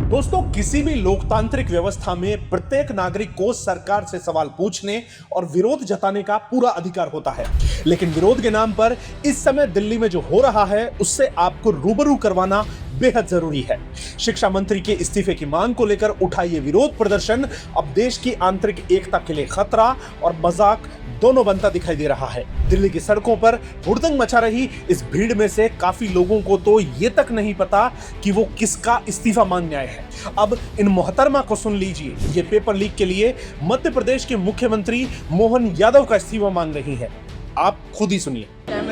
दोस्तों, किसी भी लोकतांत्रिक व्यवस्था में प्रत्येक नागरिक को सरकार से सवाल पूछने और विरोध जताने का पूरा अधिकार होता है। लेकिन विरोध के नाम पर इस समय दिल्ली में जो हो रहा है उससे आपको रूबरू करवाना बेहद जरूरी है। शिक्षा मंत्री के इस्तीफे की मांग को लेकर उठा ये विरोध प्रदर्शन अब देश की आंतरिक एकता के लिए खतरा और मजाक दोनों बनता दिखाई दे रहा है। दिल्ली की सड़कों पर हुड़दंग मचा रही इस भीड़ में से काफी लोगों को तो ये तक नहीं पता कि वो किसका इस्तीफा मांगने आए हैं। अब इन मोहतरमा को सुन लीजिए, ये पेपर लीक के लिए मध्य प्रदेश के मुख्यमंत्री मोहन यादव का इस्तीफा मांग रही है। आप खुद ही सुनिए।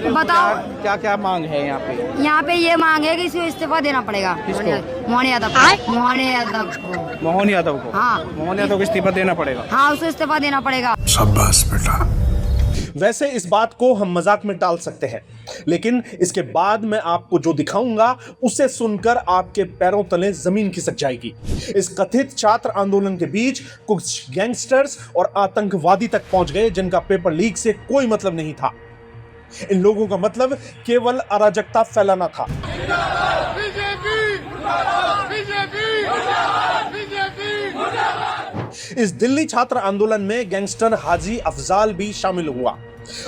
बताओ क्या क्या मांग है यहाँ पे? यहाँ पे ये मांग है कि इसे इस्तीफा देना पड़ेगा। मोहन यादव को। मोहन यादव को? हाँ, मोहन यादव को इस्तीफा देना पड़ेगा। हाँ, उसे इस्तीफा देना पड़ेगा। शाबाश बेटा। वैसे इस बात को हम मजाक में टाल सकते हैं, लेकिन इसके बाद मैं आपको जो दिखाऊंगा उसे सुनकर आपके पैरों तले जमीन खिसक जाएगी। इस कथित छात्र आंदोलन के बीच कुछ गैंगस्टर्स और आतंकवादी तक पहुंच गए जिनका पेपर लीक से कोई मतलब नहीं था। इन लोगों का मतलब केवल अराजकता फैलाना था। इस दिल्ली छात्र आंदोलन में गैंगस्टर हाजी अफजाल भी शामिल हुआ।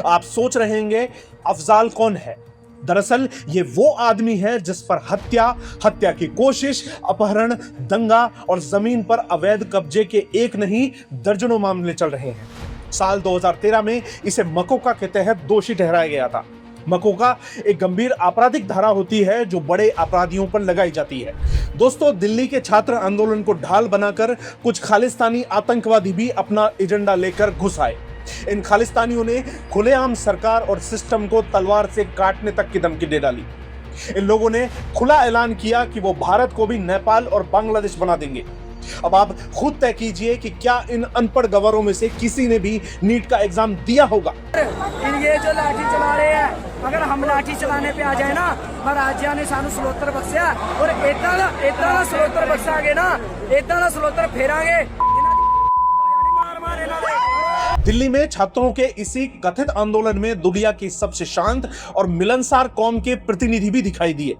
आप सोच रहे होंगे अफजाल कौन है? दरअसल ये वो आदमी है जिस पर हत्या की कोशिश, अपहरण, दंगा और जमीन पर अवैध कब्जे के एक नहीं दर्जनों मामले चल रहे हैं। साल 2013 में इसे मकोका के तहत दोषी ठहराया गया था। मकोका एक गंभीर आपराधिक धारा होती है जो बड़े अपराधियों पर लगाई जाती है। दोस्तों, दिल्ली के छात्र आंदोलन को ढाल बनाकर कुछ खालिस्तानी आतंकवादी भी अपना एजेंडा लेकर घुस आए। इन खालिस्तानियों ने खुलेआम सरकार और सिस्टम को तलवार से काटने तक की धमकी दे डाली। इन लोगों ने खुला ऐलान किया कि वो भारत को भी नेपाल और बांग्लादेश बना देंगे। अब आप खुद तय कीजिए कि क्या इन अनपढ़ गवारों में से किसी ने भी नीट का एग्जाम दिया होगा। ये जो लाठी चला रहे हैं, अगर हम लाठी चलाने पे आ जाए ना, महाराजा ने सानू सलोतर बख्शा और इतना सलोतर बख्शागे ना, इतना सलोतर फेरांगे। दिल्ली में छात्रों के इसी कथित आंदोलन में दुनिया की सबसे शांत और मिलनसार कौम के प्रतिनिधि भी दिखाई दिए।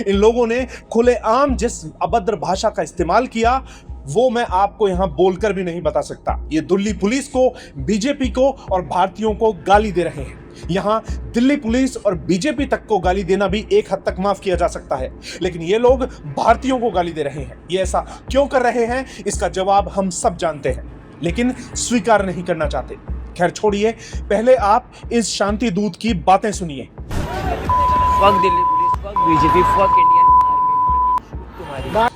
इन लोगों ने खुलेआम जिस अभद्र भाषा का इस्तेमाल किया वो मैं आपको यहां बोलकर भी नहीं बता सकता। ये दिल्ली पुलिस को, बीजेपी को और भारतीयों को गाली दे रहे हैं। यहां दिल्ली पुलिस और बीजेपी तक को गाली देना भी एक हद तक माफ किया जा सकता है, लेकिन ये लोग भारतीयों को गाली दे रहे हैं। ये ऐसा क्यों कर रहे हैं इसका जवाब हम सब जानते हैं, लेकिन स्वीकार नहीं करना चाहते। खैर छोड़िए, पहले आप इस शांति दूत की बातें सुनिए। Fuck Delhi police, fuck BJP, fuck Indian army.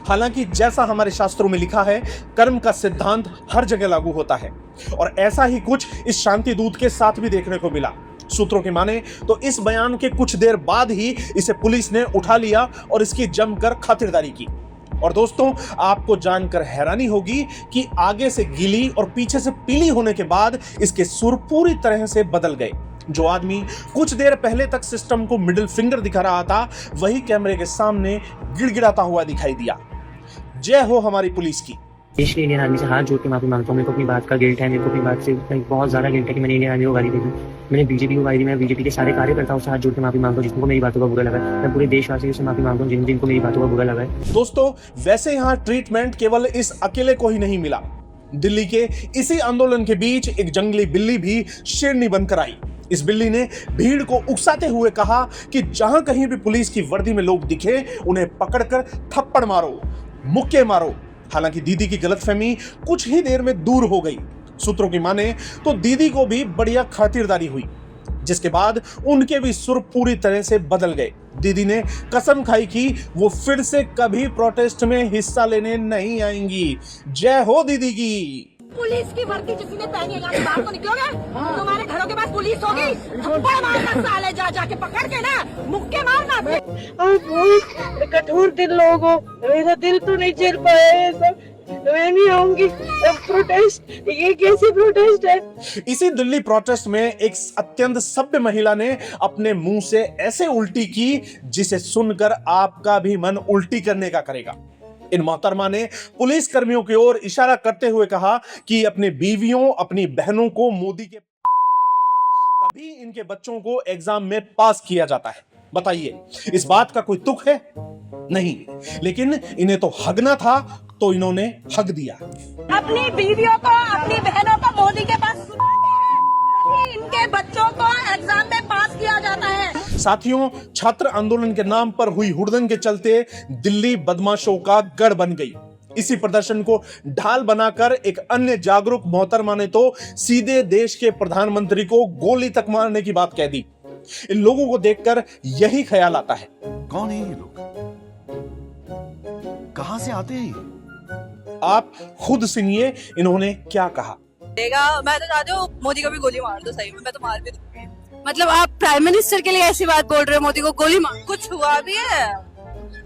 हालांकि जैसा हमारे शास्त्रों में लिखा है, कर्म का सिद्धांत हर जगह लागू होता है और ऐसा ही कुछ इस शांति दूत के साथ भी देखने को मिला। सूत्रों की माने तो इस बयान के कुछ देर बाद ही इसे पुलिस ने उठा लिया और इसकी जमकर खातिरदारी की। और दोस्तों, आपको जानकर हैरानी होगी कि आगे से गीली और पीछे से पीली होने के बाद इसके सुर पूरी तरह से बदल गए। जो आदमी कुछ देर पहले तक सिस्टम को मिडिल फिंगर दिखा रहा था, वही कैमरे के सामने गिड़गिड़ाता हुआ दिखाई दिया। जय हो हमारी पुलिस की। देश के इंडियन आर्मी से हाथ जोड़ के माफी मांगता हूँ। मेरे को अपनी बात का गिल्ट है, मेरे को अपनी बात से बहुत ज्यादा गिल्ट है कि मैंने इंडियन आर्मी को गाली दी। मैंने बीजेपी को गाली दी। मैं बीजेपी के सारे कार्यकर्ताओं से हाथ जोड़ के माफी मांगता हूँ जिनको मेरी बातों का बुरा लगा है। मैं पूरे देशवासियों से माफी मांगता हूँ जिनको मेरी बातों का बुरा लगा है। दोस्तों, वैसे यहाँ ट्रीटमेंट केवल इस अकेले को ही नहीं मिला। दिल्ली के इसी आंदोलन के बीच एक जंगली बिल्ली भी शेरनी बनकर आई। इस बिल्ली ने भीड़ को उकसाते हुए कहा कि जहां कहीं भी पुलिस की वर्दी में लोग दिखे उन्हें पकड़कर थप्पड़ मारो, मुक्के मारो। हालांकि दीदी की गलतफहमी कुछ ही देर में दूर हो गई। सूत्रों की माने तो दीदी को भी बढ़िया खातिरदारी हुई, जिसके बाद उनके भी सुर पूरी तरह से बदल गए। दीदी ने कसम खाई कि वो फिर से कभी प्रोटेस्ट में हिस्सा लेने नहीं आएंगी। जय हो दीदी की। पुलिस की वर्दी जिसने पहनी है, यहाँ से बाहर तो निकलोगे? तुम्हारे घरों के पास पुलिस होगी, थप्पड़ मारना साले, जा जाके पकड़ के ना मुक्के मारना। बहुत कठोर दिल लोग हो, मेरा दिल तो नहीं झेल पाया है सब। मैं नहीं आऊंगी प्रोटेस्ट। ये कैसी प्रोटेस्ट है? इसी दिल्ली प्रोटेस्ट में एक अत्यंत सभ्य महिला ने अपने मुंह से ऐसे उल्टी की जिसे सुनकर आपका भी मन उल्टी करने का करेगा। इन मोहतरमा ने पुलिस कर्मियों की ओर इशारा करते हुए कहा कि अपनी बीवियों, अपनी बहनों को मोदी के तभी इनके बच्चों को एग्जाम में पास किया जाता है। बताइए, इस बात का कोई तुक है? नहीं, लेकिन इन्हें तो हगना था तो इन्होंने हग दिया। अपनी बीवियों को, अपनी बहनों को मोदी के पास सुनाते हैं, तभी इनके बच्चों को एग्जाम में पास किया जाता है। साथियों, छात्र आंदोलन के नाम पर हुई हुड़दंग के चलते दिल्ली बदमाशों का गढ़ बन गई। इसी प्रदर्शन को ढाल बनाकर एक अन्य जागरूक मोहतरमा ने तो सीधे देश के प्रधानमंत्री को गोली तक मारने की बात कह दी। इन लोगों को देखकर यही ख्याल आता है, कौन है ये लोग? कहां से आते हैं? आप खुद सुनिए इन्होंने क्या कहा। मैं तो चाहती हूँ मोदी को भी गोली मार दो, सही में मैं तो मार भी दूंगी। मतलब आप प्राइम मिनिस्टर के लिए ऐसी बात बोल रहे हो, मोदी को गोली मार? कुछ हुआ भी है?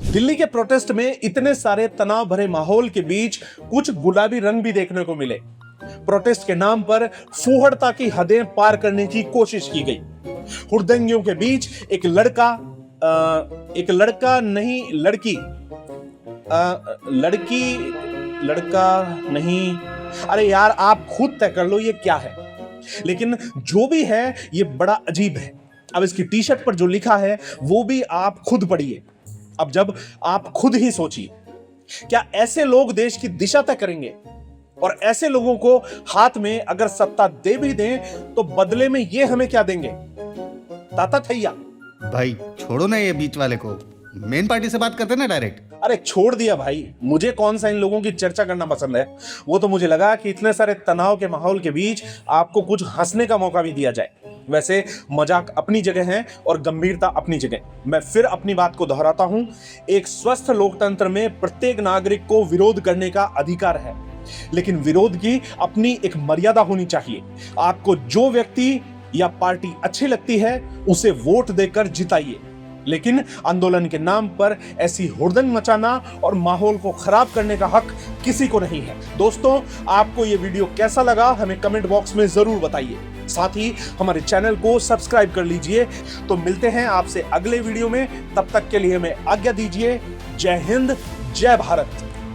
दिल्ली के प्रोटेस्ट में इतने सारे तनाव भरे माहौल के बीच कुछ गुलाबी रंग भी देखने को मिले। प्रोटेस्ट के नाम पर फूहड़ता की हदें पार करने की कोशिश की गई। हुड़दंगियों के बीच एक लड़का नहीं लड़का नहीं, अरे यार आप खुद तय कर लो ये क्या है। लेकिन जो भी है ये बड़ा अजीब है। अब इसकी टी शर्ट पर जो लिखा है वो भी आप खुद पढ़िए। अब जब आप खुद ही सोचिए, क्या ऐसे लोग देश की दिशा तय करेंगे? और ऐसे लोगों को हाथ में अगर सत्ता दे भी दें तो बदले में ये हमें क्या देंगे? ताता थैया। भाई छोड़ो ना ये बीच वाले को, मेन पार्टी से बात करते ना डायरेक्ट। अरे छोड़ दिया भाई, मुझे कौन सा इन लोगों की चर्चा करना पसंद है। वो तो मुझे लगा कि इतने सारे तनाव के माहौल के बीच आपको कुछ हंसने का मौका भी दिया जाए। वैसे मजाक अपनी जगह है और गंभीरता अपनी जगह। मैं फिर अपनी बात को दोहराता हूं, एक स्वस्थ लोकतंत्र में प्रत्येक नागरिक को विरोध करने का अधिकार है, लेकिन विरोध की अपनी एक मर्यादा होनी चाहिए। आपको जो व्यक्ति या पार्टी अच्छी लगती है उसे वोट देकर जिताइए, लेकिन आंदोलन के नाम पर ऐसी हुड़दंग मचाना और माहौल को खराब करने का हक किसी को नहीं है। दोस्तों, आपको ये वीडियो कैसा लगा हमें कमेंट बॉक्स में जरूर बताइए। साथ ही हमारे चैनल को सब्सक्राइब कर लीजिए। तो मिलते हैं आपसे अगले वीडियो में, तब तक के लिए हमें आज्ञा दीजिए। जय हिंद, जय भारत।